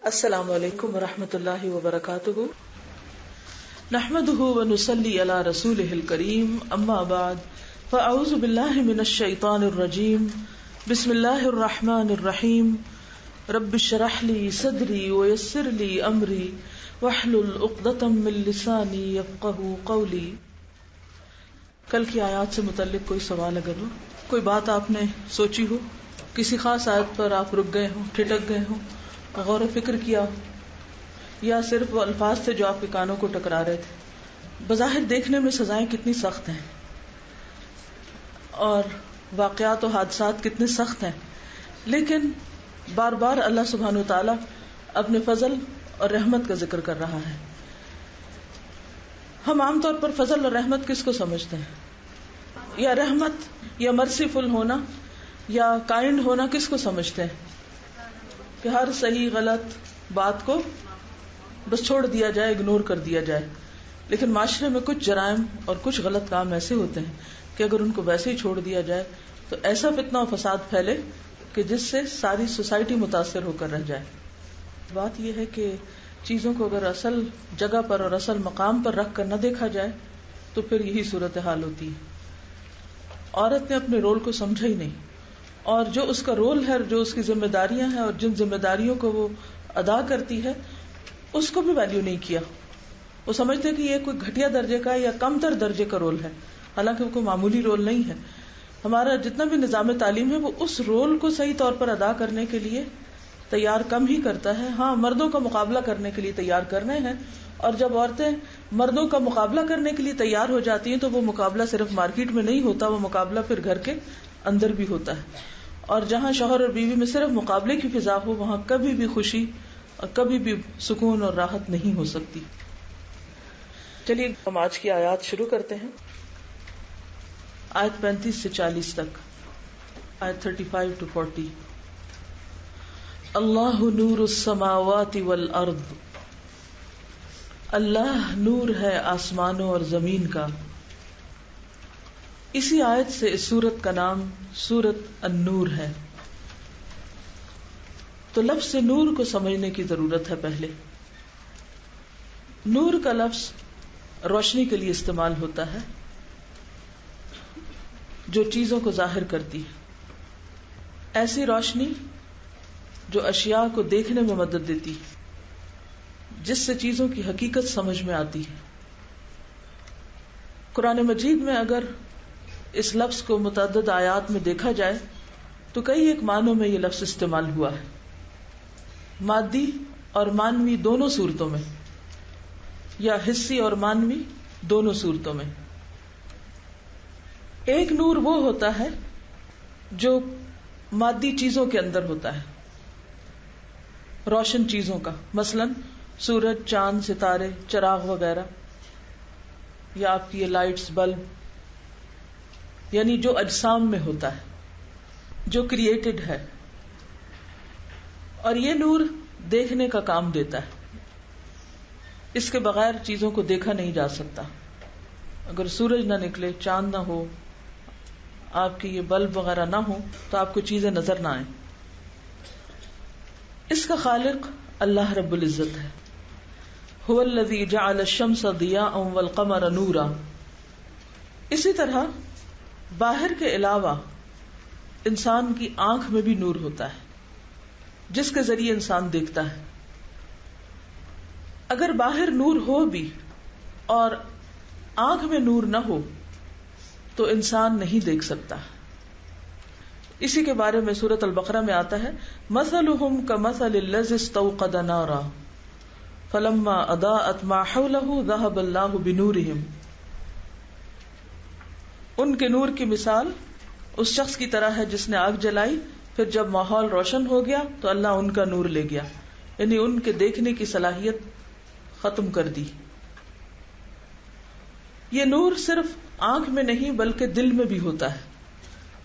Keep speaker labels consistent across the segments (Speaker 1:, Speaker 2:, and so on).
Speaker 1: السلام علیکم ورحمۃ اللہ وبرکاتہ، نحمده ونصلی علی رسوله الکریم، اما بعد فاعوذ باللہ من الشیطان الرجیم، بسم اللہ الرحمن الرحیم، رب اشرح لی صدری ویسر لی امری واحلل عقدۃ من لسانی یفقہوا قولی۔ کل کی آیات سے متعلق کوئی سوال اگر ہو، کوئی بات آپ نے سوچی ہو، کسی خاص آیت پر آپ رک گئے ہوں، ٹھٹک گئے ہوں، غور و فکر کیا، یا صرف وہ الفاظ تھے جو آپ کے کانوں کو ٹکرا رہے تھے۔ بظاہر دیکھنے میں سزائیں کتنی سخت ہیں اور واقعات و حادثات کتنے سخت ہیں، لیکن بار بار اللہ سبحانہ وتعالی اپنے فضل اور رحمت کا ذکر کر رہا ہے۔ ہم عام طور پر فضل اور رحمت کس کو سمجھتے ہیں؟ یا رحمت یا مرسیفل ہونا یا کائنڈ ہونا کس کو سمجھتے ہیں؟ کہ ہر صحیح غلط بات کو بس چھوڑ دیا جائے، اگنور کر دیا جائے۔ لیکن معاشرے میں کچھ جرائم اور کچھ غلط کام ایسے ہوتے ہیں کہ اگر ان کو ویسے ہی چھوڑ دیا جائے تو ایسا فتنہ و فساد پھیلے کہ جس سے ساری سوسائٹی متاثر ہو کر رہ جائے۔ بات یہ ہے کہ چیزوں کو اگر اصل جگہ پر اور اصل مقام پر رکھ کر نہ دیکھا جائے تو پھر یہی صورتحال ہوتی ہے۔ عورت نے اپنے رول کو سمجھا ہی نہیں، اور جو اس کا رول ہے، جو اس کی ذمہ داریاں ہیں اور جن ذمہ داریوں کو وہ ادا کرتی ہے اس کو بھی ویلیو نہیں کیا۔ وہ سمجھتے کہ یہ کوئی گھٹیا درجے کا یا کم تر درجے کا رول ہے، حالانکہ وہ کوئی معمولی رول نہیں ہے۔ ہمارا جتنا بھی نظام تعلیم ہے وہ اس رول کو صحیح طور پر ادا کرنے کے لیے تیار کم ہی کرتا ہے۔ ہاں، مردوں کا مقابلہ کرنے کے لیے تیار کرنے ہیں، اور جب عورتیں مردوں کا مقابلہ کرنے کے لیے تیار ہو جاتی ہیں تو وہ مقابلہ صرف مارکیٹ میں نہیں ہوتا، وہ مقابلہ پھر گھر کے اندر بھی ہوتا ہے۔ اور جہاں شوہر اور بیوی میں صرف مقابلے کی فضا ہو، وہاں کبھی بھی خوشی اور کبھی بھی سکون اور راحت نہیں ہو سکتی۔ چلیے ہم آج کی آیات شروع کرتے ہیں، آیت 35 سے 40 تک، آیت 35 to 40۔ اللہ نور السماوات والارض، اللہ نور ہے آسمانوں اور زمین کا۔ اسی آیت سے اس سورت کا نام سورت النور ہے۔ تو لفظ نور کو سمجھنے کی ضرورت ہے۔ پہلے نور کا لفظ روشنی کے لیے استعمال ہوتا ہے جو چیزوں کو ظاہر کرتی ہے، ایسی روشنی جو اشیاء کو دیکھنے میں مدد دیتی ہے، جس سے چیزوں کی حقیقت سمجھ میں آتی ہے۔ قرآن مجید میں اگر اس لفظ کو متعدد آیات میں دیکھا جائے تو کئی ایک معنوں میں یہ لفظ استعمال ہوا ہے، مادی اور مانوی دونوں صورتوں میں، یا حسی اور مانوی دونوں صورتوں میں۔ ایک نور وہ ہوتا ہے جو مادی چیزوں کے اندر ہوتا ہے، روشن چیزوں کا، مثلا سورج، چاند، ستارے، چراغ وغیرہ، یا آپ کی یہ لائٹس، بلب، یعنی جو اجسام میں ہوتا ہے، جو کریٹڈ ہے۔ اور یہ نور دیکھنے کا کام دیتا ہے، اس کے بغیر چیزوں کو دیکھا نہیں جا سکتا۔ اگر سورج نہ نکلے، چاند نہ ہو، آپ کی یہ بلب وغیرہ نہ ہو تو آپ کو چیزیں نظر نہ آئیں۔ اس کا خالق اللہ رب العزت ہے۔ هو الذی جعل الشمس ضیاء والقمر نورا۔ اسی طرح باہر کے علاوہ انسان کی آنکھ میں بھی نور ہوتا ہے جس کے ذریعے انسان دیکھتا ہے۔ اگر باہر نور ہو بھی اور آنکھ میں نور نہ ہو تو انسان نہیں دیکھ سکتا۔ اسی کے بارے میں سورۃ البقرہ میں آتا ہے، مثلهم كمثل الذي استوقد نارا فلما اضاءت ما حوله ذهب الله بنورهم۔ ان کے نور کی مثال اس شخص کی طرح ہے جس نے آگ جلائی، پھر جب ماحول روشن ہو گیا تو اللہ ان کا نور لے گیا، یعنی ان کے دیکھنے کی صلاحیت ختم کر دی۔ یہ نور صرف آنکھ میں نہیں بلکہ دل میں بھی ہوتا ہے،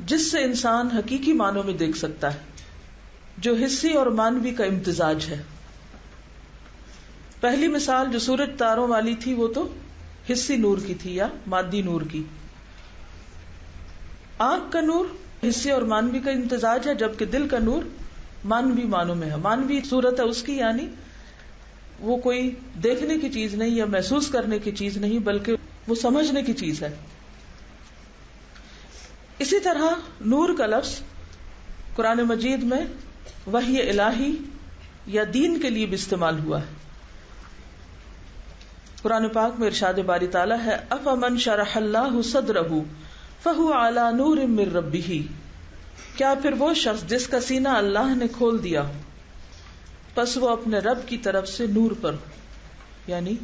Speaker 1: جس سے انسان حقیقی معنوں میں دیکھ سکتا ہے، جو حسی اور مانوی کا امتزاج ہے۔ پہلی مثال جو سورج تاروں والی تھی وہ تو حسی نور کی تھی یا مادی نور کی۔ آنکھ کا نور حسی اور مانوی کا امتزاج ہے، جبکہ دل کا نور مانوی معنوں میں ہے. مانوی صورت ہے اس کی، یعنی وہ کوئی دیکھنے کی چیز نہیں یا محسوس کرنے کی چیز نہیں، بلکہ وہ سمجھنے کی چیز ہے. اسی طرح نور کا لفظ قرآن مجید میں وحی الہی یا دین کے لیے بھی استعمال ہوا ہے. قرآن پاک میں ارشاد باری تعالیٰ ہے افمن شرح اللہ صدرہ فہو علی نور من ربہ، کیا پھر وہ شخص جس کا سینہ اللہ نے کھول دیا پس وہ اپنے رب کی طرف سے نور پر، یعنی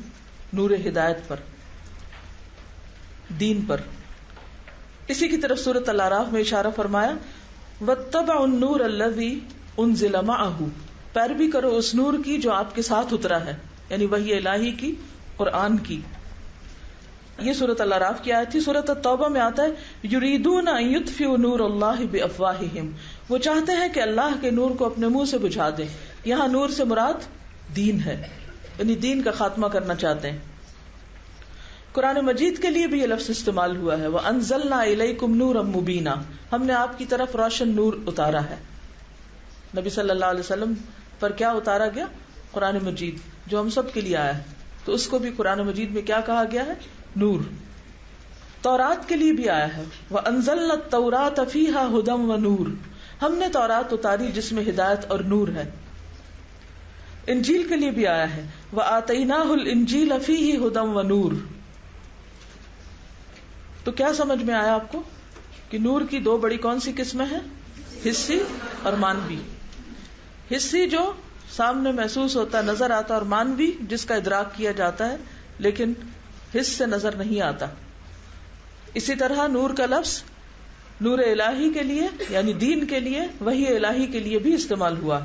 Speaker 1: نور ہدایت پر، دین پر. اسی کی طرف سورۃ الاعراف میں اشارہ فرمایا واتبعوا النور الذی انزل معہ، پیروی کرو اس نور کی جو آپ کے ساتھ اترا ہے، یعنی وحی الہی کی، قرآن کی. یہ سورۃ الاعراف کی آیت تھی. سورۃ التوبہ میں آتا ہے یریدون ان یطفئوا نور اللہ بافواہہم، وہ چاہتے ہیں کہ اللہ کے نور کو اپنے منہ سے بجھا دیں. یہاں نور سے مراد دین ہے، یعنی دین کا خاتمہ کرنا چاہتے ہیں. قرآن مجید کے لیے بھی یہ لفظ استعمال ہوا ہے وَأَنزَلْنَا إِلَيْكُمْ نُورًا مُبِينًا، ہم نے آپ کی طرف روشن نور اتارا ہے. نبی صلی اللہ علیہ وسلم پر کیا اتارا گیا؟ قرآن مجید، جو ہم سب کے لیے آیا ہے. تو اس کو بھی قرآن مجید میں کیا کہا گیا ہے؟ نور. تورات کے لیے بھی آیا ہے وَأَنزَلْنَا التَّوْرَاةَ فِيهَا هُدًى وَنُورٌ، ہم نے تورات اتاری جس میں ہدایت اور نور ہے. انجیل کے لیے بھی آیا ہے وَآتَيْنَاهُ الْإِنجِيلَ فِيهِ هُدًى وَنُورٌ. تو کیا سمجھ میں آیا آپ کو کہ نور کی دو بڑی کون سی قسمیں ہیں؟ حسی اور مانوی. حسی جو سامنے محسوس ہوتا، نظر آتا، اور مانوی جس کا ادراک کیا جاتا ہے لیکن حس سے نظر نہیں آتا. اسی طرح نور کا لفظ نور الہی کے لیے یعنی دین کے لیے، وحی الہی کے لیے بھی استعمال ہوا.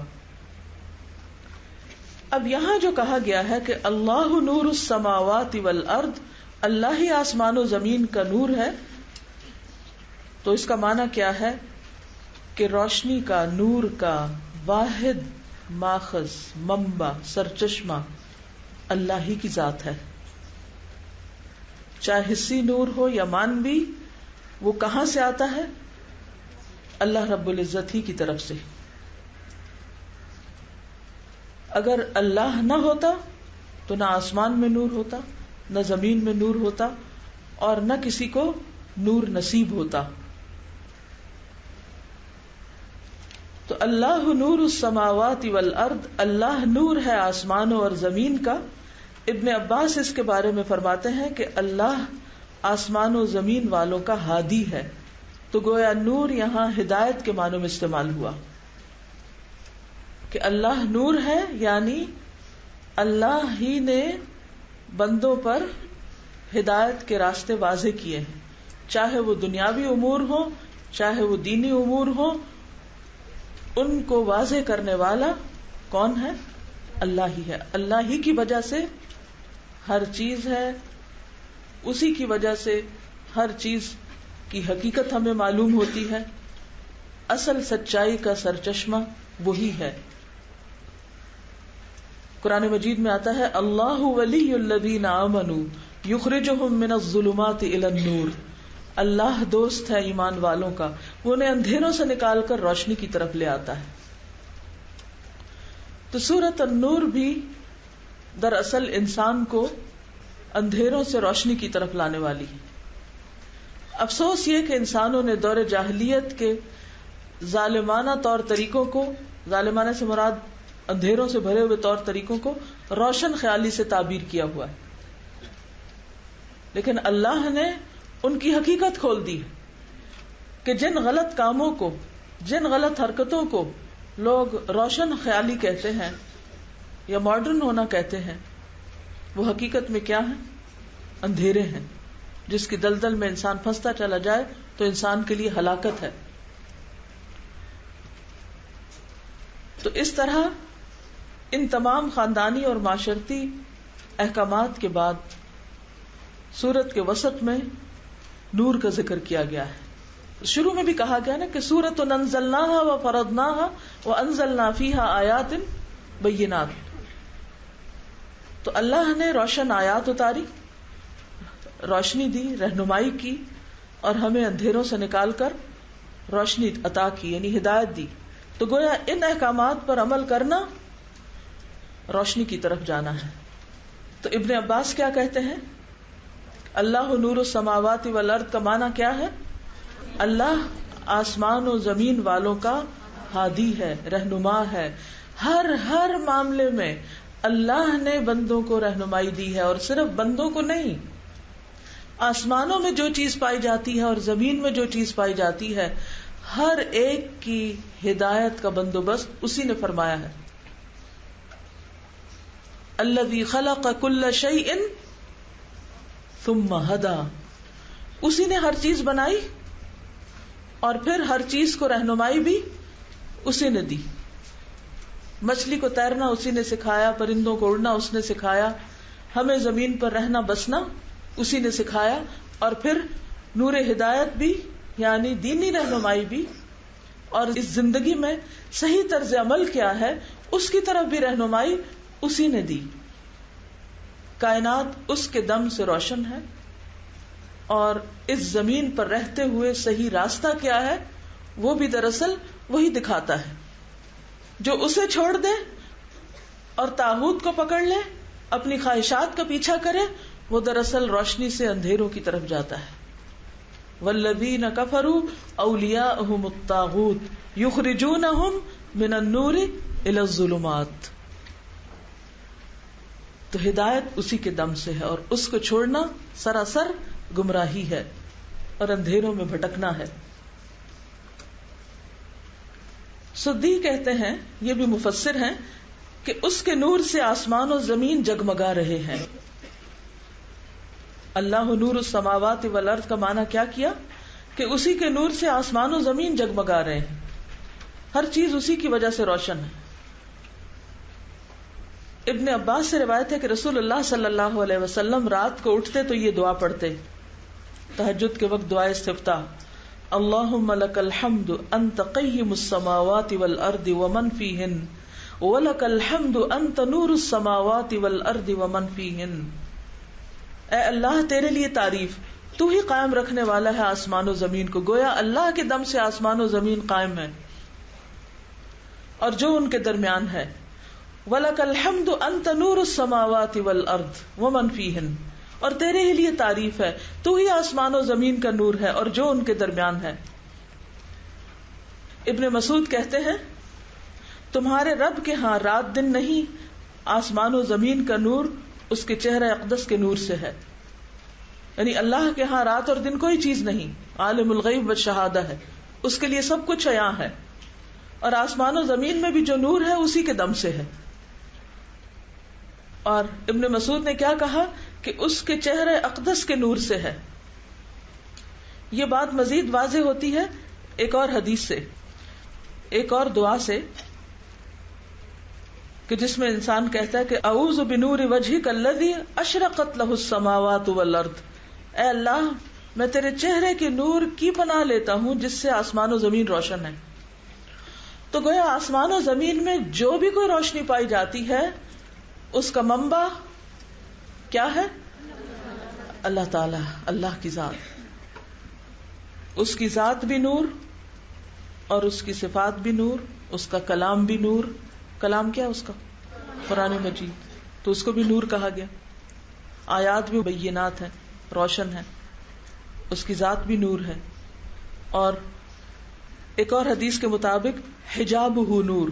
Speaker 1: اب یہاں جو کہا گیا ہے کہ اللہ نور السماوات والارض، اللہ ہی آسمان و زمین کا نور ہے، تو اس کا معنی کیا ہے کہ روشنی کا، نور کا واحد ماخذ، منبع، سرچشمہ اللہ ہی کی ذات ہے. چاہے حسی نور ہو یا مانوی، وہ کہاں سے آتا ہے؟ اللہ رب العزت ہی کی طرف سے. اگر اللہ نہ ہوتا تو نہ آسمان میں نور ہوتا، نہ زمین میں نور ہوتا، اور نہ کسی کو نور نصیب ہوتا. تو اللہ نور السماوات والارض، اللہ نور ہے آسمانوں اور زمین کا. ابن عباس اس کے بارے میں فرماتے ہیں کہ اللہ آسمان و زمین والوں کا ہادی ہے. تو گویا نور یہاں ہدایت کے معنوں میں استعمال ہوا کہ اللہ نور ہے، یعنی اللہ ہی نے بندوں پر ہدایت کے راستے واضح کیے ہیں، چاہے وہ دنیاوی امور ہوں چاہے وہ دینی امور ہوں. ان کو واضح کرنے والا کون ہے؟ اللہ ہی ہے. اللہ ہی کی وجہ سے ہر چیز ہے، اسی کی وجہ سے ہر چیز کی حقیقت ہمیں معلوم ہوتی ہے. اصل سچائی کا سرچشمہ وہی ہے. قرآن مجید میں آتا ہے اللہ ولی الذین آمنوا یخرجہم من الظلمات الی النور، اللہ دوست ہے ایمان والوں کا، وہ انہیں اندھیروں سے نکال کر روشنی کی طرف لے آتا ہے. تو سورۃ النور بھی دراصل انسان کو اندھیروں سے روشنی کی طرف لانے والی ہے. افسوس یہ کہ انسانوں نے دور جاہلیت کے ظالمانہ طور طریقوں کو، ظالمانہ سے مراد اندھیروں سے بھرے ہوئے طور طریقوں کو روشن خیالی سے تعبیر کیا ہوا ہے. لیکن اللہ نے ان کی حقیقت کھول دی کہ جن غلط کاموں کو، جن غلط حرکتوں کو لوگ روشن خیالی کہتے ہیں یا ماڈرن ہونا کہتے ہیں، وہ حقیقت میں کیا ہیں؟ اندھیرے ہیں، جس کی دلدل میں انسان پھنستا چلا جائے تو انسان کے لیے ہلاکت ہے. تو اس طرح ان تمام خاندانی اور معاشرتی احکامات کے بعد سورت کے وسط میں نور کا ذکر کیا گیا ہے. شروع میں بھی کہا گیا نا کہ سورۃ انزلناها وفرضناها وانزلنا فیها آیات بینات. تو اللہ نے روشن آیات اتاری، روشنی دی، رہنمائی کی، اور ہمیں اندھیروں سے نکال کر روشنی عطا کی، یعنی ہدایت دی. تو گویا ان احکامات پر عمل کرنا روشنی کی طرف جانا ہے. تو ابن عباس کیا کہتے ہیں؟ اللہ نور السماوات والارض کا معنی کیا ہے؟ اللہ آسمان و زمین والوں کا ہادی ہے، رہنما ہے. ہر معاملے میں اللہ نے بندوں کو رہنمائی دی ہے، اور صرف بندوں کو نہیں. آسمانوں میں جو چیز پائی جاتی ہے اور زمین میں جو چیز پائی جاتی ہے، ہر ایک کی ہدایت کا بندوبست اسی نے فرمایا ہے. الذی خلق کل شیء ثم ہدی، اسی نے ہر چیز بنائی اور پھر ہر چیز کو رہنمائی بھی اسی نے دی. مچھلی کو تیرنا اسی نے سکھایا، پرندوں کو اڑنا اس نے سکھایا، ہمیں زمین پر رہنا بسنا اسی نے سکھایا، اور پھر نور ہدایت بھی یعنی دینی رہنمائی بھی، اور اس زندگی میں صحیح طرز عمل کیا ہے اس کی طرف بھی رہنمائی اسی نے دی. کائنات اس کے دم سے روشن ہے، اور اس زمین پر رہتے ہوئے صحیح راستہ کیا ہے وہ بھی دراصل وہی دکھاتا ہے. جو اسے چھوڑ دے اور طاغوت کو پکڑ لے، اپنی خواہشات کا پیچھا کرے، وہ دراصل روشنی سے اندھیروں کی طرف جاتا ہے. والذین کفروا اولیاءہم الطاغوت یخرجونہم من النور الی الظلمات. تو ہدایت اسی کے دم سے ہے، اور اس کو چھوڑنا سراسر گمراہی ہے اور اندھیروں میں بھٹکنا ہے. سدی کہتے ہیں، یہ بھی مفسر ہیں، کہ اس کے نور سے آسمان و زمین جگمگا رہے ہیں. اللہ نور السماوات والارض کا معنی کیا کیا؟ کہ اسی کے نور سے آسمان و زمین جگمگا رہے ہیں، ہر چیز اسی کی وجہ سے روشن ہے. ابن عباس سے روایت ہے کہ رسول اللہ صلی اللہ علیہ وسلم رات کو اٹھتے تو یہ دعا پڑھتے تہجد کے وقت، دعائے استفتاح: اللہم لک الحمد انت قیم السماوات والارض ومن فیہن ولک الحمد انت نور السماوات والارض ومن فیہن. اے اللہ تیرے لیے تعریف، تو ہی قائم رکھنے والا ہے آسمان و زمین کو. گویا اللہ کے دم سے آسمان و زمین قائم ہے اور جو ان کے درمیان ہے. وَلَكَ الْحَمْدُ أَنْتَ نُورُ السَّمَاوَاتِ وَالْأَرْضِ وَمَنْ فِيهِنْ، اور تیرے ہی لیے تعریف ہے، تو ہی آسمان و زمین کا نور ہے اور جو ان کے درمیان ہے. ابن مسعود کہتے ہیں، تمہارے رب کے ہاں رات دن نہیں، آسمان و زمین کا نور اس کے چہرہ اقدس کے نور سے ہے. یعنی اللہ کے ہاں رات اور دن کوئی چیز نہیں، عالم الغیب والشہادہ ہے، اس کے لیے سب کچھ عیاں ہے، اور آسمان و زمین میں بھی جو نور ہے اسی کے دم سے ہے. اور ابن مسعود نے کیا کہا کہ اس کے چہرے اقدس کے نور سے ہے. یہ بات مزید واضح ہوتی ہے ایک اور حدیث سے، ایک اور دعا سے، کہ جس میں انسان کہتا ہے کہ اعوذ بنور وجہک الذی اشرقت لہ السماوات والارض. اے اللہ، میں تیرے چہرے کے نور کی پناہ لیتا ہوں جس سے آسمان و زمین روشن ہے. تو گویا آسمان و زمین میں جو بھی کوئی روشنی پائی جاتی ہے اس کا منبع کیا ہے؟ اللہ تعالی، اللہ کی ذات. اس کی ذات بھی نور اور اس کی صفات بھی نور، اس کا کلام بھی نور. کلام کیا اس کا؟ قرآن مجید، تو اس کو بھی نور کہا گیا. آیات بھی بینات ہیں، روشن ہے، اس کی ذات بھی نور ہے. اور ایک اور حدیث کے مطابق حجابہ نور،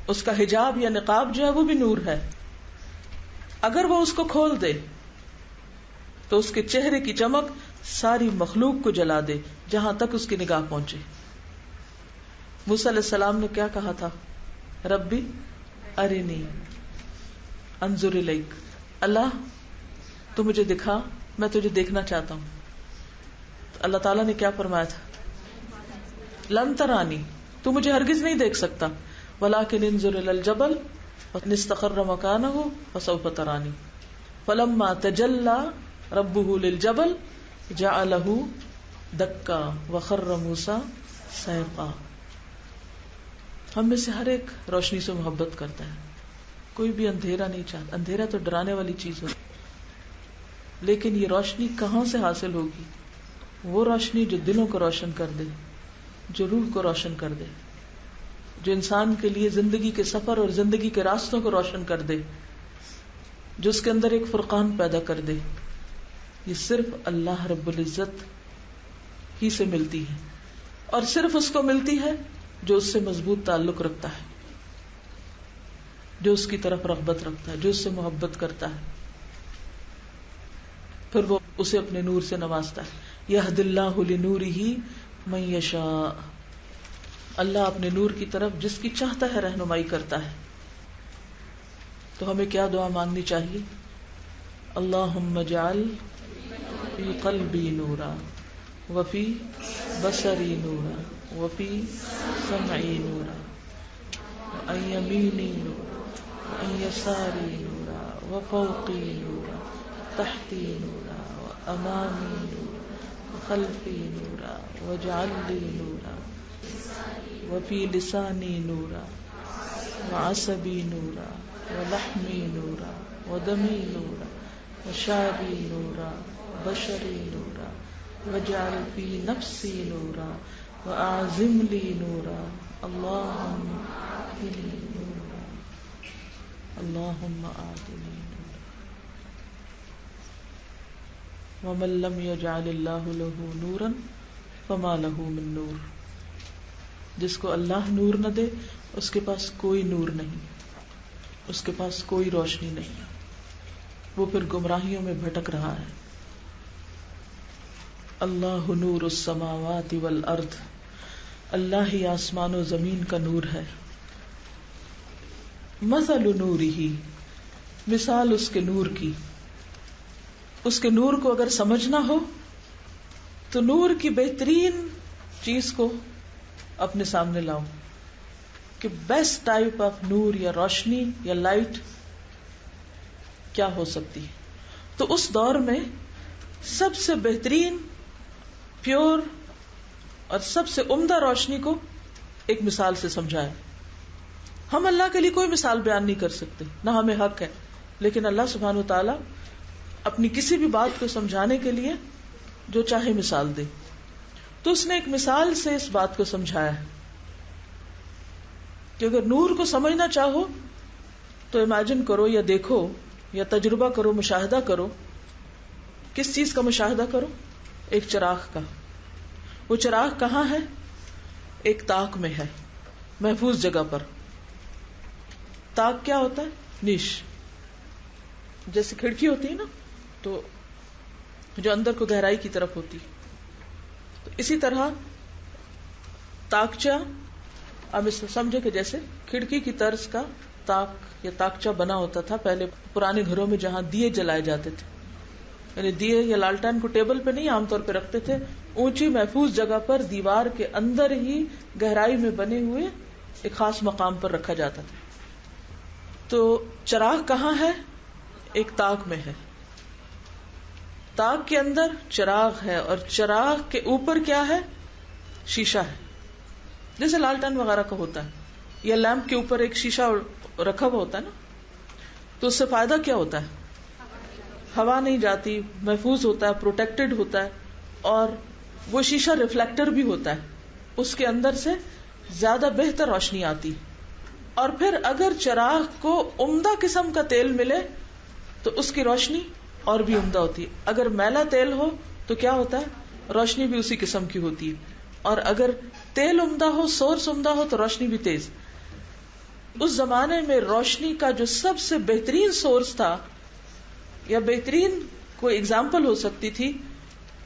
Speaker 1: اس کا حجاب یا نقاب جو ہے وہ بھی نور ہے. اگر وہ اس کو کھول دے تو اس کے چہرے کی چمک ساری مخلوق کو جلا دے جہاں تک اس کی نگاہ پہنچے. موسیٰ علیہ السلام نے کیا کہا تھا؟ ربی ارنی انظر الیک، اللہ تو مجھے دکھا، میں تجھے دیکھنا چاہتا ہوں. اللہ تعالیٰ نے کیا فرمایا تھا؟ لن ترانی، تو مجھے ہرگز نہیں دیکھ سکتا، ولکن انظر الی الجبل فإن استقر مكانه فسوف ترانی. فلما تجلى ربه للجبل جعله دکا وخر موسیٰ صعقا. ہم میں سے ہر ایک روشنی سے محبت کرتا ہے، کوئی بھی اندھیرا نہیں چاہتا. اندھیرا تو ڈرانے والی چیز ہوتی، لیکن یہ روشنی کہاں سے حاصل ہوگی؟ وہ روشنی جو دلوں کو روشن کر دے، جو روح کو روشن کر دے. جو انسان کے لیے زندگی کے سفر اور زندگی کے راستوں کو روشن کر دے، جو اس کے اندر ایک فرقان پیدا کر دے، یہ صرف اللہ رب العزت ہی سے ملتی ہے، اور صرف اس کو ملتی ہے جو اس سے مضبوط تعلق رکھتا ہے، جو اس کی طرف رغبت رکھتا ہے، جو اس سے محبت کرتا ہے، پھر وہ اسے اپنے نور سے نوازتا ہے۔ یہد اللہ لنورہ من یشاء، اللہ اپنے نور کی طرف جس کی چاہتا ہے رہنمائی کرتا ہے۔ تو ہمیں کیا دعا مانگنی چاہیے؟ اللہم اجعل فی قلبی نورا وفی بصری نورا وفی سمعی نورا وعن یمینی نورا وعن یساری نورا وفوقی نورا تحتی نورا وامامی نورا وخلفی نورا واجعل لی نورا وفی لسانی نورا وعصبی نورا ولحمی نورا ودمی نورا وشعری نورا بشری نورا واجعل فی نفسی نورا واعظم لی نورا اللہم آتنی نورا اللہم آتنی نورا۔ ومن لم یجعل اللہ لہ نورا فما لہ من نور، جس کو اللہ نور نہ دے اس کے پاس کوئی نور نہیں، اس کے پاس کوئی روشنی نہیں، وہ پھر گمراہیوں میں بھٹک رہا ہے۔ اللہ نور السماوات والارض، اللہ ہی آسمان و زمین کا نور ہے۔ مثل نورہ، مثال اس کے نور کی، اس کے نور کو اگر سمجھنا ہو تو نور کی بہترین چیز کو اپنے سامنے لاؤ کہ بیسٹ ٹائپ آف نور یا روشنی یا لائٹ کیا ہو سکتی ہے۔ تو اس دور میں سب سے بہترین، پیور اور سب سے عمدہ روشنی کو ایک مثال سے سمجھایا۔ ہم اللہ کے لیے کوئی مثال بیان نہیں کر سکتے، نہ ہمیں حق ہے، لیکن اللہ سبحانہ و تعالی اپنی کسی بھی بات کو سمجھانے کے لیے جو چاہے مثال دے، تو اس نے ایک مثال سے اس بات کو سمجھایا ہے کہ اگر نور کو سمجھنا چاہو تو امیجن کرو یا دیکھو یا تجربہ کرو، مشاہدہ کرو۔ کس چیز کا مشاہدہ کرو؟ ایک چراغ کا۔ وہ چراغ کہاں ہے؟ ایک تاک میں ہے، محفوظ جگہ پر۔ تاک کیا ہوتا ہے؟ نیش، جیسے کھڑکی ہوتی ہے نا، تو جو اندر کو گہرائی کی طرف ہوتی، تو اسی طرح تاکچہ، اب اس سمجھے کہ جیسے کھڑکی کی طرز کا تاک یا تاکچہ بنا ہوتا تھا پہلے پرانے گھروں میں جہاں دیے جلائے جاتے تھے، یعنی دیے یا لالٹین کو ٹیبل پہ نہیں عام طور پہ رکھتے تھے، اونچی محفوظ جگہ پر دیوار کے اندر ہی گہرائی میں بنے ہوئے ایک خاص مقام پر رکھا جاتا تھا۔ تو چراغ کہاں ہے؟ ایک تاک میں ہے۔ تاک کے اندر چراغ ہے، اور چراغ کے اوپر کیا ہے؟ شیشہ ہے، جیسے لالٹین وغیرہ کا ہوتا ہے، یا لیمپ کے اوپر ایک شیشہ رکھا ہوا ہوتا ہے نا، تو اس سے فائدہ کیا ہوتا ہے؟ ہوا نہیں جاتی، محفوظ ہوتا ہے، پروٹیکٹڈ ہوتا ہے، اور وہ شیشہ ریفلیکٹر بھی ہوتا ہے، اس کے اندر سے زیادہ بہتر روشنی آتی۔ اور پھر اگر چراغ کو عمدہ قسم کا تیل ملے تو اس کی روشنی اور بھی عمدہ ہوتی ہے۔ اگر میلا تیل ہو تو کیا ہوتا ہے؟ روشنی بھی اسی قسم کی ہوتی ہے، اور اگر تیل عمدہ ہو، سورس عمدہ ہو، تو روشنی بھی تیز۔ اس زمانے میں روشنی کا جو سب سے بہترین سورس تھا یا بہترین کوئی اگزامپل ہو سکتی تھی،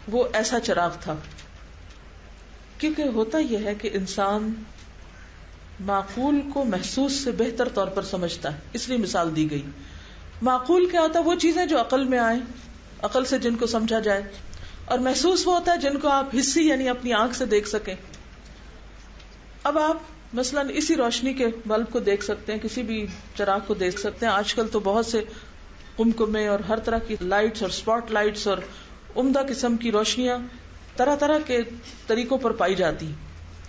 Speaker 1: وہ ایسا چراغ تھا۔ کیونکہ ہوتا یہ ہے کہ انسان معقول کو محسوس سے بہتر طور پر سمجھتا ہے، اس لیے مثال دی گئی۔ معقول کیا ہوتا ہے؟ وہ چیزیں جو عقل میں آئیں، عقل سے جن کو سمجھا جائے، اور محسوس وہ ہوتا ہے جن کو آپ حسی یعنی اپنی آنکھ سے دیکھ سکیں۔ اب آپ مثلاً اسی روشنی کے بلب کو دیکھ سکتے ہیں، کسی بھی چراغ کو دیکھ سکتے ہیں۔ آج کل تو بہت سے قمقمے اور ہر طرح کی لائٹس اور اسپاٹ لائٹس اور عمدہ قسم کی روشنیاں طرح طرح کے طریقوں پر پائی جاتی ہیں،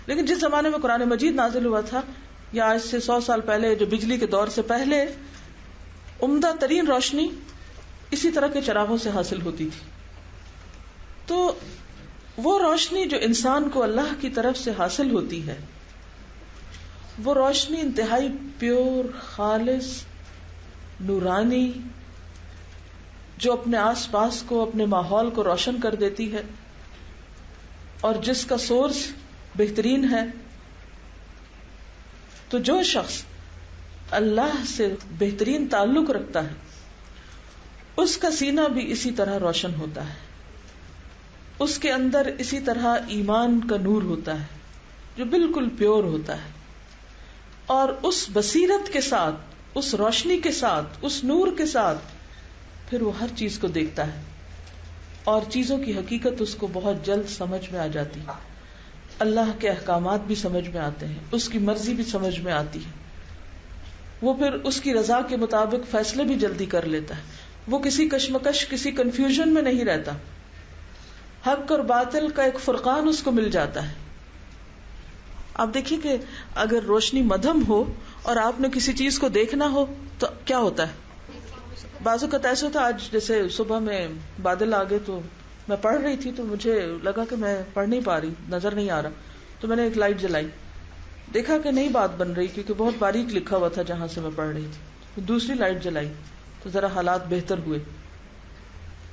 Speaker 1: لیکن جس زمانے میں قرآن مجید نازل ہوا تھا، یا آج سے 100 سال پہلے جو بجلی کے دور سے پہلے، عمدہ ترین روشنی اسی طرح کے چراغوں سے حاصل ہوتی تھی۔ تو وہ روشنی جو انسان کو اللہ کی طرف سے حاصل ہوتی ہے، وہ روشنی انتہائی پیور، خالص، نورانی، جو اپنے آس پاس کو، اپنے ماحول کو روشن کر دیتی ہے، اور جس کا سورس بہترین ہے. تو جو شخص اللہ سے بہترین تعلق رکھتا ہے اس کا سینہ بھی اسی طرح روشن ہوتا ہے، اس کے اندر اسی طرح ایمان کا نور ہوتا ہے جو بالکل پیور ہوتا ہے، اور اس بصیرت کے ساتھ، اس روشنی کے ساتھ، اس نور کے ساتھ پھر وہ ہر چیز کو دیکھتا ہے اور چیزوں کی حقیقت اس کو بہت جلد سمجھ میں آ جاتی ہے. اللہ کے احکامات بھی سمجھ میں آتے ہیں، اس کی مرضی بھی سمجھ میں آتی ہے، وہ پھر اس کی رضا کے مطابق فیصلے بھی جلدی کر لیتا ہے، وہ کسی کشمکش، کسی کنفیوژن میں نہیں رہتا، حق اور باطل کا ایک فرقان اس کو مل جاتا ہے. آپ دیکھیے کہ اگر روشنی مدھم ہو اور آپ نے کسی چیز کو دیکھنا ہو تو کیا ہوتا ہے؟ بعض اوقات ایسا ہوتا ہے، آج جیسے صبح میں بادل آ گئے تو میں پڑھ رہی تھی تو مجھے لگا کہ میں پڑھ نہیں پا رہی، نظر نہیں آ رہا، تو میں نے ایک لائٹ جلائی، دیکھا کہ نہیں بات بن رہی کیونکہ بہت باریک لکھا ہوا تھا جہاں سے میں پڑھ رہی تھی. دوسری لائٹ جلائی تو ذرا حالات بہتر ہوئے.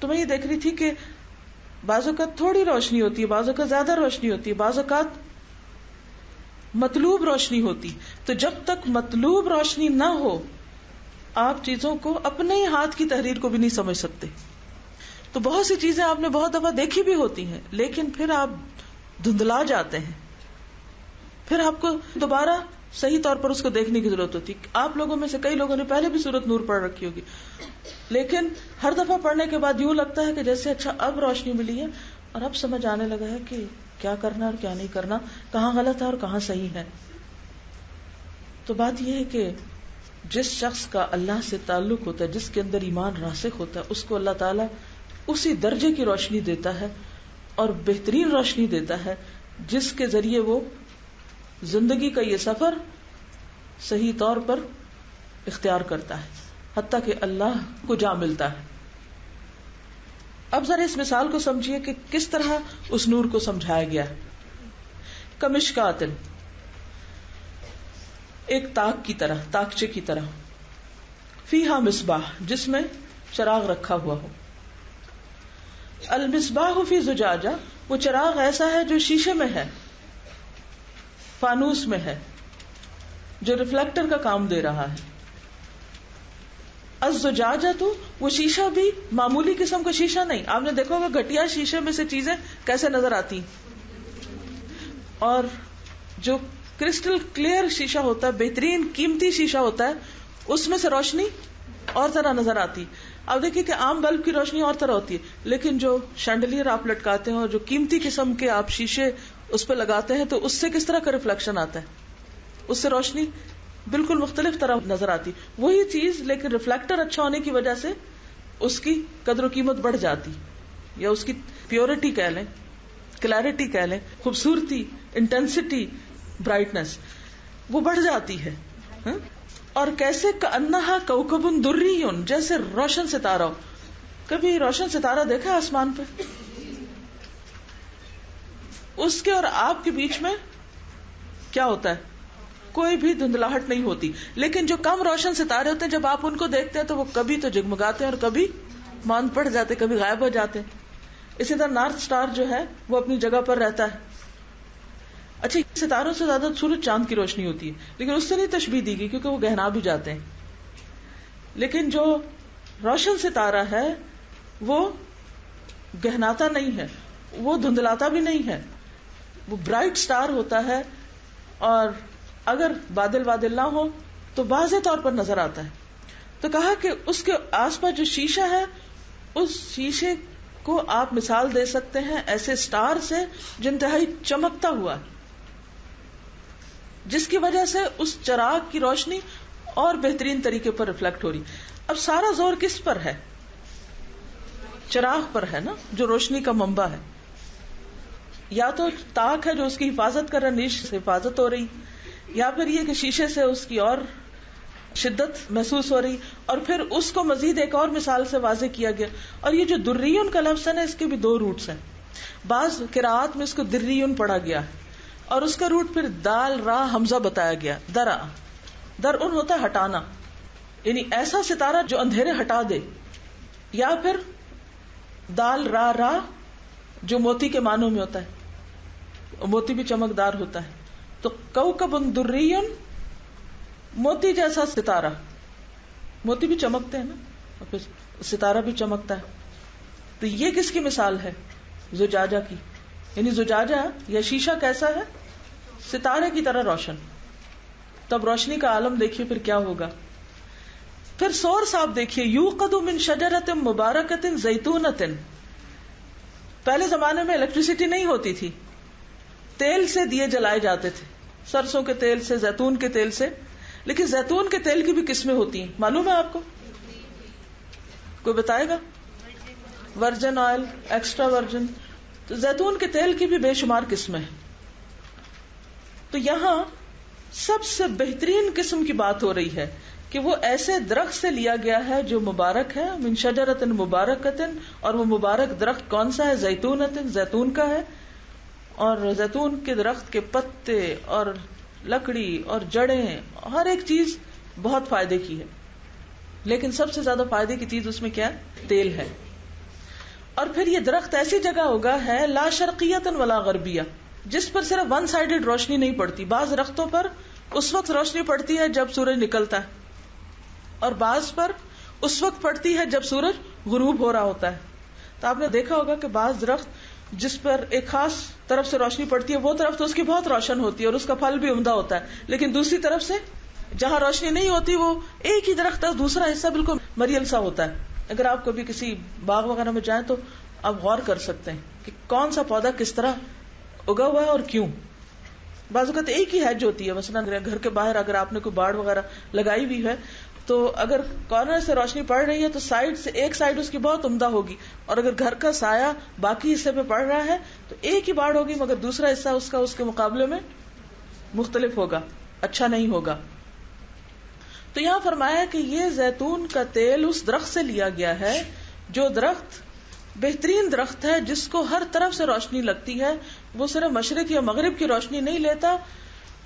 Speaker 1: تو میں یہ دیکھ رہی تھی کہ بعض اوقات تھوڑی روشنی ہوتی ہے، بعض اوقات زیادہ روشنی ہوتی ہے، بعض اوقات مطلوب روشنی ہوتی. تو جب تک مطلوب روشنی نہ ہو آپ چیزوں کو اپنے ہی ہاتھ کی تحریر کو بھی نہیں سمجھ سکتے. تو بہت سی چیزیں آپ نے بہت دفعہ دیکھی بھی ہوتی ہیں لیکن پھر آپ دھندلا جاتے ہیں، پھر آپ کو دوبارہ صحیح طور پر اس کو دیکھنے کی ضرورت ہوتی. آپ لوگوں میں سے کئی لوگوں نے پہلے بھی سورۃ نور پڑھ رکھی ہوگی لیکن ہر دفعہ پڑھنے کے بعد یوں لگتا ہے کہ جیسے اچھا اب روشنی ملی ہے اور اب سمجھ آنے لگا ہے کہ کیا کرنا اور کیا نہیں کرنا، کہاں غلط ہے اور کہاں صحیح ہے. تو بات یہ ہے کہ جس شخص کا اللہ سے تعلق ہوتا ہے، جس کے اندر ایمان راسخ ہوتا ہے، اس کو اللہ تعالیٰ اسی درجے کی روشنی دیتا ہے اور بہترین روشنی دیتا ہے جس کے ذریعے وہ زندگی کا یہ سفر صحیح طور پر اختیار کرتا ہے حتیٰ کہ اللہ کو جا ملتا ہے. اب ذرا اس مثال کو سمجھیے کہ کس طرح اس نور کو سمجھایا گیا ہے. کمشکاتن، ایک تاک کی طرح، تاکچے کی طرح، فیہا مصباح، جس میں چراغ رکھا ہوا ہو. المصباح فی زجاجہ، وہ چراغ ایسا ہے جو شیشے میں ہے، فانوس میں ہے، جو ریفلیکٹر کا کام دے رہا ہے. الزجاجہ تو وہ شیشہ بھی معمولی قسم کا شیشہ نہیں. آپ نے دیکھا ہوگا گھٹیا شیشے میں سے چیزیں کیسے نظر آتی، اور جو کرسٹل کلیئر شیشہ ہوتا ہے، بہترین قیمتی شیشہ ہوتا ہے، اس میں سے روشنی اور طرح نظر آتی. اب دیکھیے کہ عام بلب کی روشنی اور طرح ہوتی ہے لیکن جو شینڈلیئر آپ لٹکاتے ہیں اور جو قیمتی قسم کے آپ شیشے اس پہ لگاتے ہیں تو اس سے کس طرح کا ریفلیکشن آتا ہے، اس سے روشنی بالکل مختلف طرح نظر آتی. وہی چیز لیکن ریفلیکٹر اچھا ہونے کی وجہ سے اس کی قدر و قیمت بڑھ جاتی، یا اس کی پیورٹی کہہ لیں، کلیئرٹی کہہ لیں، خوبصورتی، انٹینسٹی، برائٹنس وہ بڑھ جاتی ہے. اور کیسے کأنہا کوکب دری، جیسے روشن ستارہ ہو. کبھی روشن ستارہ دیکھا آسمان پہ؟ اس کے اور آپ کے بیچ میں کیا ہوتا ہے؟ کوئی بھی دھندلاہٹ نہیں ہوتی. لیکن جو کم روشن ستارے ہوتے ہیں جب آپ ان کو دیکھتے ہیں تو وہ کبھی تو جگمگاتے ہیں اور کبھی ماند پڑ جاتے، کبھی غائب ہو جاتے ہیں. اسی طرح نارتھ سٹار جو ہے وہ اپنی جگہ پر رہتا ہے. اچھا، ستاروں سے زیادہ سورج چاند کی روشنی ہوتی ہے لیکن اس سے نہیں تشبیہ دی گئی کیونکہ وہ گہنا بھی جاتے ہیں. لیکن جو روشن ستارہ ہے وہ گہناتا نہیں ہے، وہ دھندلاتا بھی نہیں ہے، وہ برائٹ سٹار ہوتا ہے، اور اگر بادل نہ ہو تو واضح طور پر نظر آتا ہے. تو کہا کہ اس کے آس پاس جو شیشہ ہے اس شیشے کو آپ مثال دے سکتے ہیں ایسے سٹار سے جو انتہائی چمکتا ہوا ہے، جس کی وجہ سے اس چراغ کی روشنی اور بہترین طریقے پر ریفلیکٹ ہو رہی. اب سارا زور کس پر ہے؟ چراغ پر ہے نا، جو روشنی کا منبع ہے. یا تو تاک ہے جو اس کی حفاظت کر رہا، نیش سے حفاظت ہو رہی، یا پھر یہ کہ شیشے سے اس کی اور شدت محسوس ہو رہی. اور پھر اس کو مزید ایک اور مثال سے واضح کیا گیا. اور یہ جو دریون کا لفظ ہے نا، اس کے بھی دو روٹس ہیں. بعض قراءات میں اس کو دریون پڑھا گیا ہے اور اس کا روٹ پھر دال را حمزہ بتایا گیا. درا در ان ہوتا ہے ہٹانا، یعنی ایسا ستارہ جو اندھیرے ہٹا دے، یا پھر دال را را جو موتی کے معنوں میں ہوتا ہے، موتی بھی چمکدار ہوتا ہے. تو کوکب دری موتی جیسا ستارہ، موتی بھی چمکتے ہیں نا، اور پھر ستارہ بھی چمکتا ہے. تو یہ کس کی مثال ہے؟ زجاجہ کی. یعنی زجاجہ یا شیشہ کیسا ہے؟ ستارے کی طرح روشن. تب روشنی کا عالم دیکھیے پھر کیا ہوگا. پھر سورس آپ دیکھیے، یوقد من شجرۃ مبارکۃ زیتونۃ. پہلے زمانے میں الیکٹریسٹی نہیں ہوتی تھی، تیل سے دیے جلائے جاتے تھے، سرسوں کے تیل سے، زیتون کے تیل سے. لیکن زیتون کے تیل کی بھی قسمیں ہوتی ہیں، معلوم ہے آپ کو؟ کوئی بتائے گا؟ Virgin oil, extra virgin. تو زیتون کے تیل کی بھی بے شمار قسمیں ہیں. تو یہاں سب سے بہترین قسم کی بات ہو رہی ہے کہ وہ ایسے درخت سے لیا گیا ہے جو مبارک ہے، من شجرۃ مبارکۃ. اور وہ مبارک درخت کون سا ہے؟ زیتونۃ، زیتون کا ہے. اور زیتون کے درخت کے پتے اور لکڑی اور جڑیں، ہر ایک چیز بہت فائدے کی ہے. لیکن سب سے زیادہ فائدے کی چیز اس میں کیا ہے؟ تیل ہے. اور پھر یہ درخت ایسی جگہ ہوگا ہے لا شرقیۃ ولا غربیہ، جس پر صرف ون سائیڈڈ روشنی نہیں پڑتی. بعض درختوں پر اس وقت روشنی پڑتی ہے جب سورج نکلتا ہے، اور بعض پر اس وقت پڑتی ہے جب سورج غروب ہو رہا ہوتا ہے. تو آپ نے دیکھا ہوگا کہ بعض درخت جس پر ایک خاص طرف سے روشنی پڑتی ہے، وہ طرف تو اس کی بہت روشن ہوتی ہے اور اس کا پھل بھی عمدہ ہوتا ہے، لیکن دوسری طرف سے جہاں روشنی نہیں ہوتی وہ ایک ہی درخت کا دوسرا حصہ بالکل مریل سا ہوتا ہے. اگر آپ کبھی کسی باغ وغیرہ میں جائیں تو آپ غور کر سکتے ہیں کہ کون سا پودا کس طرح اگا ہوا ہے اور کیوں. بعض اوقات ایک ہی ہیج ہوتی ہے، مثلا گھر کے باہر اگر آپ نے کوئی باڑ وغیرہ لگائی ہوئی ہے تو اگر کارنر سے روشنی پڑ رہی ہے تو سائڈ سے ایک سائڈ اس کی بہت عمدہ ہوگی، اور اگر گھر کا سایہ باقی حصے پہ پڑ رہا ہے تو ایک ہی باڑ ہوگی مگر دوسرا حصہ اس کے مقابلے میں مختلف ہوگا، اچھا نہیں ہوگا. تو یہاں فرمایا کہ یہ زیتون کا تیل اس درخت سے لیا گیا ہے جو درخت بہترین درخت ہے، جس کو ہر طرف سے روشنی لگتی ہے. وہ صرف مشرق یا مغرب کی روشنی نہیں لیتا،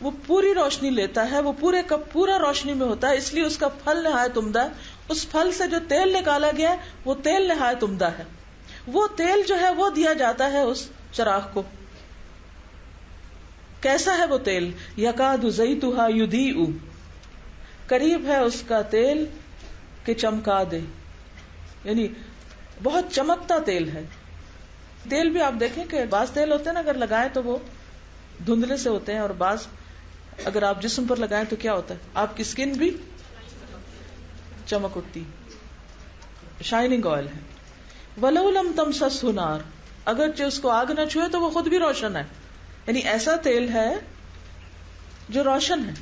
Speaker 1: وہ پوری روشنی لیتا ہے، وہ پورے کا پورا روشنی میں ہوتا ہے. اس لیے اس کا پھل نہایت عمدہ ہے. اس پھل سے جو تیل نکالا گیا ہے وہ تیل نہایت عمدہ ہے. وہ تیل جو ہے وہ دیا جاتا ہے اس چراغ کو. کیسا ہے وہ تیل؟ یکاد زیتھا یضیء، قریب ہے اس کا تیل کہ چمکا دے، یعنی بہت چمکتا تیل ہے. تیل بھی آپ دیکھیں کہ بعض تیل ہوتے ہیں نا، اگر لگائیں تو وہ دھندلے سے ہوتے ہیں، اور بعض اگر آپ جسم پر لگائیں تو کیا ہوتا ہے؟ آپ کی سکن بھی چمک اٹھتی، شائننگ آئل ہے. وَلَوْ لَمْ تَمْسَسْهُ نَارٌ، اگرچہ اس کو آگ نہ چھوئے تو وہ خود بھی روشن ہے. یعنی ایسا تیل ہے جو روشن ہے،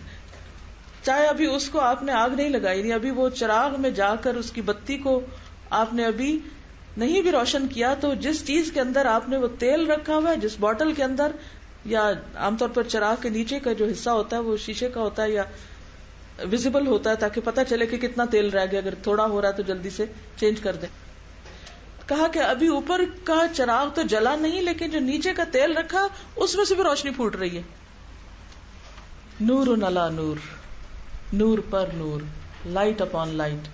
Speaker 1: چاہے ابھی اس کو آپ نے آگ نہیں لگائی، یعنی ابھی وہ چراغ میں جا کر اس کی بتی کو آپ نے ابھی نہیں بھی روشن کیا، تو جس چیز کے اندر آپ نے وہ تیل رکھا ہوا ہے، جس بوٹل کے اندر، یا عام طور پر چراغ کے نیچے کا جو حصہ ہوتا ہے وہ شیشے کا ہوتا ہے یا ویزیبل ہوتا ہے تاکہ پتہ چلے کہ کتنا تیل رہ گیا، اگر تھوڑا ہو رہا ہے تو جلدی سے چینج کر دیں. کہا کہ ابھی اوپر کا چراغ تو جلا نہیں، لیکن جو نیچے کا تیل رکھا اس میں سے بھی روشنی پھوٹ رہی ہے. نور علی نور، نور پر نور، لائٹ اپون لائٹ،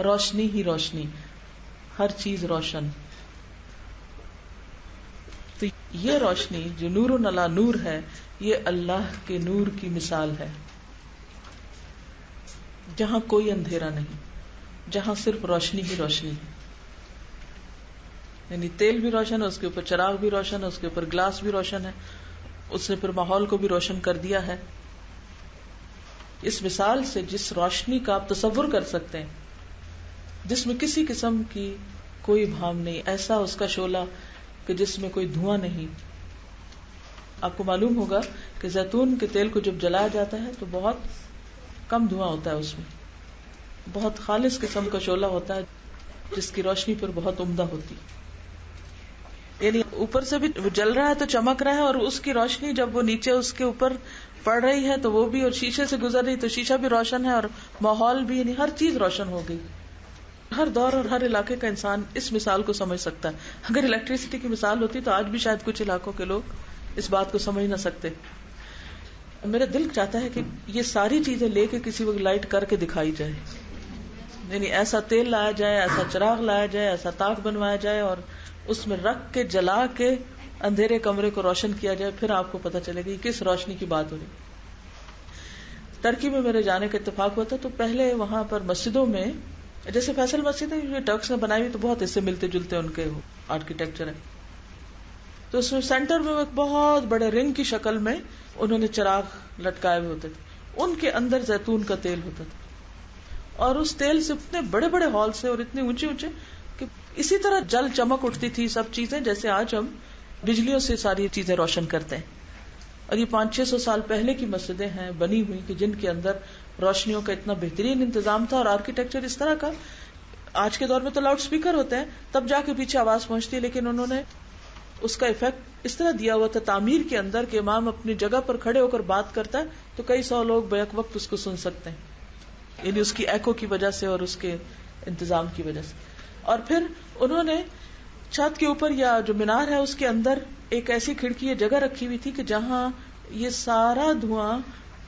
Speaker 1: روشنی ہی روشنی، ہر چیز روشن. تو یہ روشنی جو نور علی نور ہے، یہ اللہ کے نور کی مثال ہے، جہاں کوئی اندھیرا نہیں، جہاں صرف روشنی ہی روشنی ہے. یعنی تیل بھی روشن ہے، اس کے اوپر چراغ بھی روشن ہے، اس کے اوپر گلاس بھی روشن ہے، اس نے پھر ماحول کو بھی روشن کر دیا ہے. اس مثال سے جس روشنی کا آپ تصور کر سکتے ہیں، جس میں کسی قسم کی کوئی بھام نہیں، ایسا اس کا شعلہ کہ جس میں کوئی دھواں نہیں. آپ کو معلوم ہوگا کہ زیتون کے تیل کو جب جلایا جاتا ہے تو بہت کم دھواں ہوتا ہے، اس میں بہت خالص قسم کا شعلہ ہوتا ہے جس کی روشنی پر بہت عمدہ ہوتی. یعنی اوپر سے بھی جل رہا ہے تو چمک رہا ہے، اور اس کی روشنی جب وہ نیچے اس کے اوپر پڑ رہی ہے تو وہ بھی، اور شیشے سے گزر رہی تو شیشہ بھی روشن ہے، اور ماحول بھی، یعنی ہر چیز روشن ہو گئی. ہر دور اور ہر علاقے کا انسان اس مثال کو سمجھ سکتا ہے. اگر الیکٹریسٹی کی مثال ہوتی تو آج بھی شاید کچھ علاقوں کے لوگ اس بات کو سمجھ نہ سکتے. میرا دل چاہتا ہے کہ یہ ساری چیزیں لے کے کسی وقت لائٹ کر کے دکھائی جائے، یعنی ایسا تیل لایا جائے، ایسا چراغ لایا جائے، ایسا تاک بنوایا جائے اور اس میں رکھ کے جلا کے اندھیرے کمرے کو روشن کیا جائے، پھر آپ کو پتہ چلے گا کس روشنی کی بات ہو رہی. ترکی میں میرے جانے کا اتفاق ہوا تھا تو پہلے وہاں پر مسجدوں میں، جیسے فیصل مسجد ہے یہ ٹرکس نے بنائی ہوئی تو بہت اس سے ملتے جلتے ان کے آرکیٹیکچر ہے، تو اس میں سینٹر میں ایک بہت بڑے رنگ کی شکل میں انہوں نے چراغ لٹکائے ہوئے ہوتے تھے، ان کے اندر زیتون کا تیل ہوتا تھا اور اس تیل سے اتنے بڑے بڑے ہال سے اور اتنے اونچے اونچے کہ اسی طرح جل چمک اٹھتی تھی سب چیزیں جیسے آج ہم بجلیوں سے ساری چیزیں روشن کرتے ہیں. اور یہ 500-600 سال پہلے کی مسجدیں ہیں بنی ہوئی کہ جن کے اندر روشنیوں کا اتنا بہترین انتظام تھا اور آرکیٹیکچر اس طرح کا. آج کے دور میں تو لاؤڈ سپیکر ہوتے ہیں تب جا کے پیچھے آواز پہنچتی ہے، لیکن انہوں نے اس کا ایفیکٹ اس طرح دیا ہوا تھا تعمیر کے اندر کہ امام اپنی جگہ پر کھڑے ہو کر بات کرتا ہے تو کئی سو لوگ بیک وقت اس کو سن سکتے ہیں، یعنی اس کی ایکو کی وجہ سے اور اس کے انتظام کی وجہ سے. اور پھر انہوں نے چھت کے اوپر یا جو مینار ہے اس کے اندر ایک ایسی کھڑکی یا جگہ رکھی ہوئی تھی کہ جہاں یہ سارا دھواں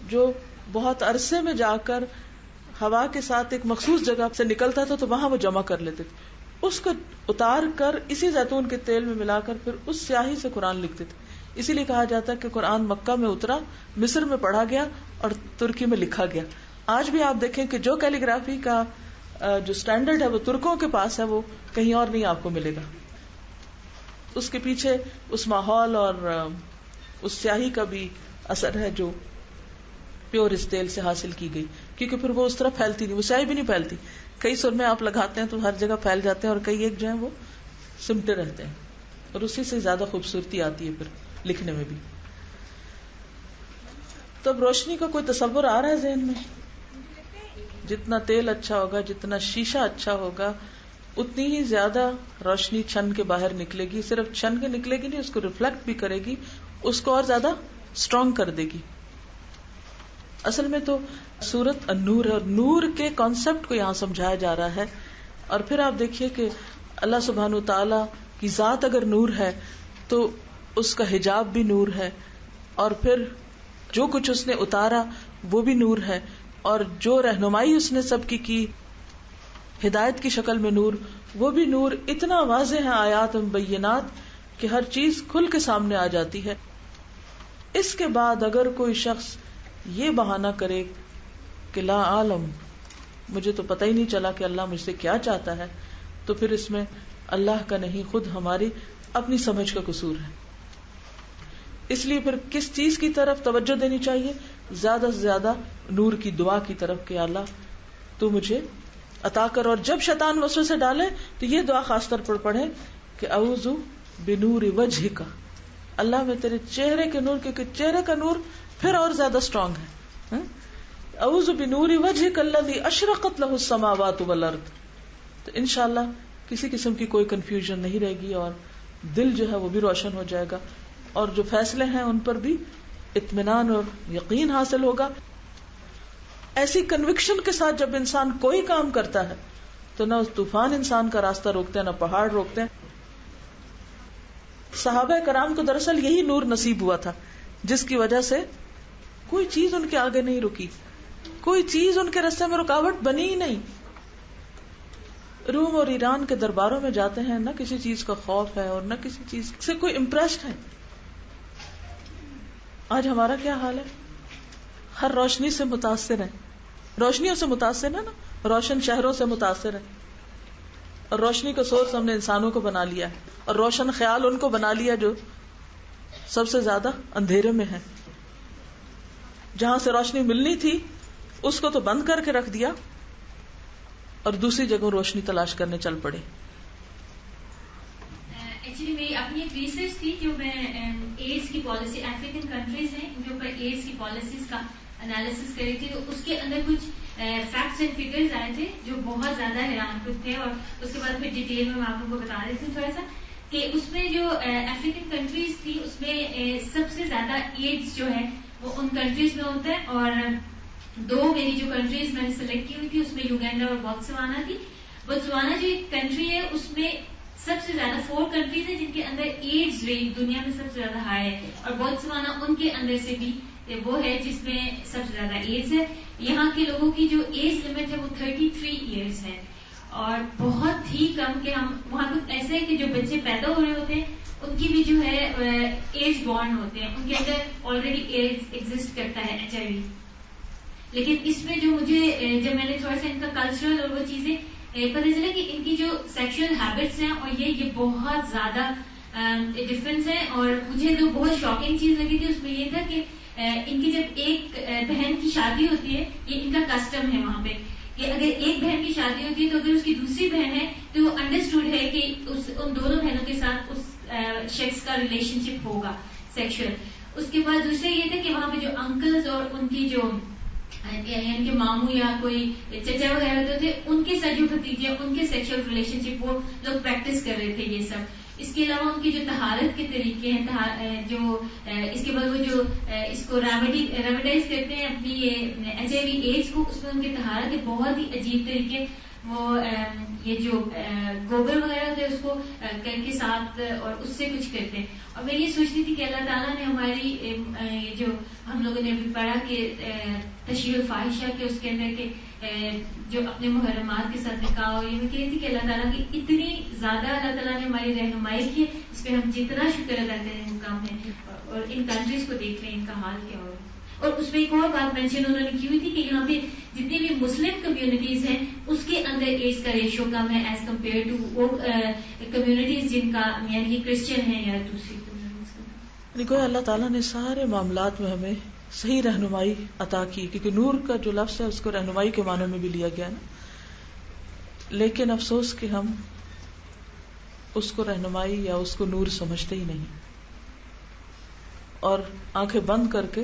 Speaker 1: جو بہت عرصے میں جا کر ہوا کے ساتھ ایک مخصوص جگہ سے نکلتا تھا تو وہاں وہ جمع کر لیتے تھے، اس کو اتار کر اسی زیتون کے تیل میں ملا کر پھر اس سیاہی سے قرآن لکھتے تھے. اسی لیے کہا جاتا ہے کہ قرآن مکہ میں اترا، مصر میں پڑھا گیا اور ترکی میں لکھا گیا. آج بھی آپ دیکھیں کہ جو کیلیگرافی کا جو سٹینڈرڈ ہے وہ ترکوں کے پاس ہے، وہ کہیں اور نہیں آپ کو ملے گا. اس کے پیچھے اس ماحول اور اس سیاہی کا بھی اثر ہے جو پیور اس تیل سے حاصل کی گئی، کیونکہ پھر وہ اس طرح پھیلتی نہیں، وہ سیاہی بھی نہیں پھیلتی. کئی سرمے آپ لگاتے ہیں تو ہر جگہ پھیل جاتے ہیں اور کئی ایک جو ہیں وہ سمٹے رہتے ہیں اور اسی سے زیادہ خوبصورتی آتی ہے پھر لکھنے میں بھی. تو اب روشنی کا کوئی تصور آ رہا ہے ذہن میں؟ جتنا تیل اچھا ہوگا، جتنا شیشہ اچھا ہوگا، اتنی ہی زیادہ روشنی چھن کے باہر نکلے گی. صرف چھن کے نکلے گی نہیں، اس کو ریفلیکٹ بھی کرے گی، اس کو اور زیادہ اسٹرانگ کر دے گی. اصل میں تو سورت النور ہے اور نور کے کانسیپٹ کو یہاں سمجھایا جا رہا ہے. اور پھر آپ دیکھیے کہ اللہ سبحانہ تعالی کی ذات اگر نور ہے تو اس کا حجاب بھی نور ہے، اور پھر جو کچھ اس نے اتارا وہ بھی نور ہے، اور جو رہنمائی اس نے سب کی ہدایت کی شکل میں نور، وہ بھی نور. اتنا واضح ہے آیات مبینات کہ ہر چیز کھل کے سامنے آ جاتی ہے. اس کے بعد اگر کوئی شخص یہ بہانہ کرے کہ لا عالم، مجھے تو پتہ ہی نہیں چلا کہ اللہ مجھ سے کیا چاہتا ہے، تو پھر اس میں اللہ کا نہیں، خود ہماری اپنی سمجھ کا قصور ہے. اس لیے پھر کس چیز کی طرف توجہ دینی چاہیے؟ زیادہ سے زیادہ نور کی دعا کی طرف کہ اللہ تو مجھے عطا کر. اور جب شیطان وسوسے ڈالے تو یہ دعا خاص طور پر پڑھے کہ اعوذ بنور وجہک، اللہ میں تیرے چہرے کے نور، کیونکہ چہرے کا نور پھر اور زیادہ اسٹرانگ ہے. اعوذ بنور وجہک الذی اشرقت لہ السماوات والارض. تو انشاءاللہ کسی قسم کی کوئی کنفیوژن نہیں رہے گی اور دل جو ہے وہ بھی روشن ہو جائے گا، اور جو فیصلے ہیں ان پر بھی اطمینان اور یقین حاصل ہوگا. ایسی کنوکشن کے ساتھ جب انسان کوئی کام کرتا ہے تو نہ طوفان انسان کا راستہ روکتے ہیں، نہ پہاڑ روکتے ہیں. صحابہ کرام کو دراصل یہی نور نصیب ہوا تھا جس کی وجہ سے کوئی چیز ان کے آگے نہیں رکی، کوئی چیز ان کے راستے میں رکاوٹ بنی ہی نہیں. روم اور ایران کے درباروں میں جاتے ہیں، نہ کسی چیز کا خوف ہے اور نہ کسی چیز سے کوئی امپریسڈ ہے. آج ہمارا کیا حال ہے؟ ہر روشنی سے متاثر ہے، روشنیوں سے متاثر ہے نا، روشن شہروں سے متاثر ہے، اور روشنی کا سورس ہم نے انسانوں کو بنا لیا ہے، اور روشن خیال ان کو بنا لیا جو سب سے زیادہ اندھیرے میں ہے. جہاں سے روشنی ملنی تھی اس کو تو بند کر کے رکھ دیا اور دوسری جگہ روشنی تلاش کرنے چل پڑے.
Speaker 2: ایکچولی میری اپنی ایک ریسرچ تھی جو میں ایڈس کی پالیسی، افریقن کنٹریز ہیں ان کے اوپر ایڈس کی پالیسیز کا انالیسس کری تھی، تو اس کے اندر کچھ فیکٹس اینڈ فگرز آئے تھے جو بہت زیادہ حیران کن تھے، اور اس کے بعد پھر ڈیٹیل میں آپ کو بتا دیتی ہوں تھوڑا سا کہ اس میں جو افریقن کنٹریز تھی اس میں سب سے زیادہ ایڈس جو ہے وہ ان کنٹریز میں ہوتا ہے. اور دو میری جو کنٹریز میں نے سلیکٹ کی ہوئی تھی اس میں یوگینڈا اور بوتسوانا تھی. بوتسوانا جو ایک کنٹری ہے اس میں سب سے زیادہ 4 کنٹریز ہیں جن کے اندر ایڈز ریٹ دنیا میں سب سے زیادہ ہائی ہے, اور بوتسوانا ان کے اندر سے بھی وہ ہے جس میں سب سے زیادہ ایج ہے. یہاں کے لوگوں کی جو ایج لمٹ ہے وہ 33 ایئرس ہے, اور بہت ہی کم کہ ہم وہاں پہ ایسا ہے کہ جو بچے پیدا ہو رہے ہوتے ہیں ان کی بھی جو ہے ایج بورن ہوتے ہیں, ان کے اندر آلریڈی ایج ایگزسٹ کرتا ہے HIV. لیکن اس میں جو مجھے جب میں نے تھوڑا سا ان کا کلچرل اور وہ چیزیں پتہ چلا کہ ان کی جو سیکشل ہیبٹس ہیں اور یہ بہت زیادہ ڈفرینس ہے. اور مجھے جو بہت شاکنگ چیز لگی تھی اس میں یہ تھا کہ ان کی جب ایک بہن کی شادی ہوتی ہے, یہ ان کا کسٹم ہے وہاں پہ کہ اگر ایک بہن کی شادی ہوتی ہے تو اگر اس کی دوسری بہن ہے تو وہ انڈرسٹوڈ ہے کہ ان دونوں بہنوں کے ساتھ اس شخص کا ریلیشن شپ ہوگا سیکشل. اس کے بعد دوسرا یہ تھا کہ وہاں پہ جو انکلز اور ان کی جو ان کے ماموں یا کوئی چچا وغیرہ ہوتے تھے ان کے ساتھ جو بھتیجے ان کے سیکشل ریلیشن شپ وہ لوگ پریکٹس کر رہے تھے یہ سب. اس کے علاوہ ان کی جو طہارت کے طریقے ہیں جو اس کے بعد وہ جو اس کو ریمیڈائز کرتے ہیں اپنی HIV ایڈز کو, اس میں ان کی طہارت کے بہت ہی عجیب طریقے, وہ یہ جو گوبر وغیرہ ہوتے ہیں اس کو کر کے ساتھ اور اس سے کچھ کرتے ہیں. اور میں یہ سوچتی تھی کہ اللہ تعالیٰ نے ہماری جو ہم لوگوں نے ابھی پڑھا کہ تشہیر الفاحشہ کے اس کے اندر کے جو اپنے محرمات کے ساتھ نکاح ہو, یہ میں کہہ رہی تھی کہ اللہ تعالیٰ کی اتنی زیادہ اللہ تعالیٰ نے ہماری رہنمائی کی, اس پہ ہم جتنا شکر ادا کریں وہ کام ہے. اور ان کنٹریز کو دیکھ لیں ان کا حال کیا ہو. اور اس میں ایک اور بات مینشن انہوں نے کی ہوئی تھی کہ یہاں پہ جتنی بھی مسلم کمیونٹیز ہیں اس کے اندر ایج کا ریشو کم ہے ایز کمپیئر ٹو وہ کمیونٹیز جن کا یعنی کرسچن ہے یا دوسری کمیونٹیز.
Speaker 1: کوئی اللہ تعالیٰ نے سارے معاملات میں ہمیں صحیح رہنمائی عطا کی, کیونکہ نور کا جو لفظ ہے اس کو رہنمائی کے معنی میں بھی لیا گیا نا. لیکن افسوس کہ ہم اس کو رہنمائی یا اس کو نور سمجھتے ہی نہیں, اور آنکھیں بند کر کے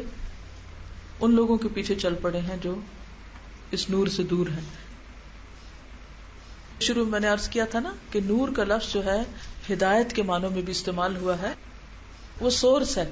Speaker 1: ان لوگوں کے پیچھے چل پڑے ہیں جو اس نور سے دور ہیں. شروع میں نے عرض کیا تھا نا کہ نور کا لفظ جو ہے ہدایت کے معنوں میں بھی استعمال ہوا ہے, وہ سورس ہے,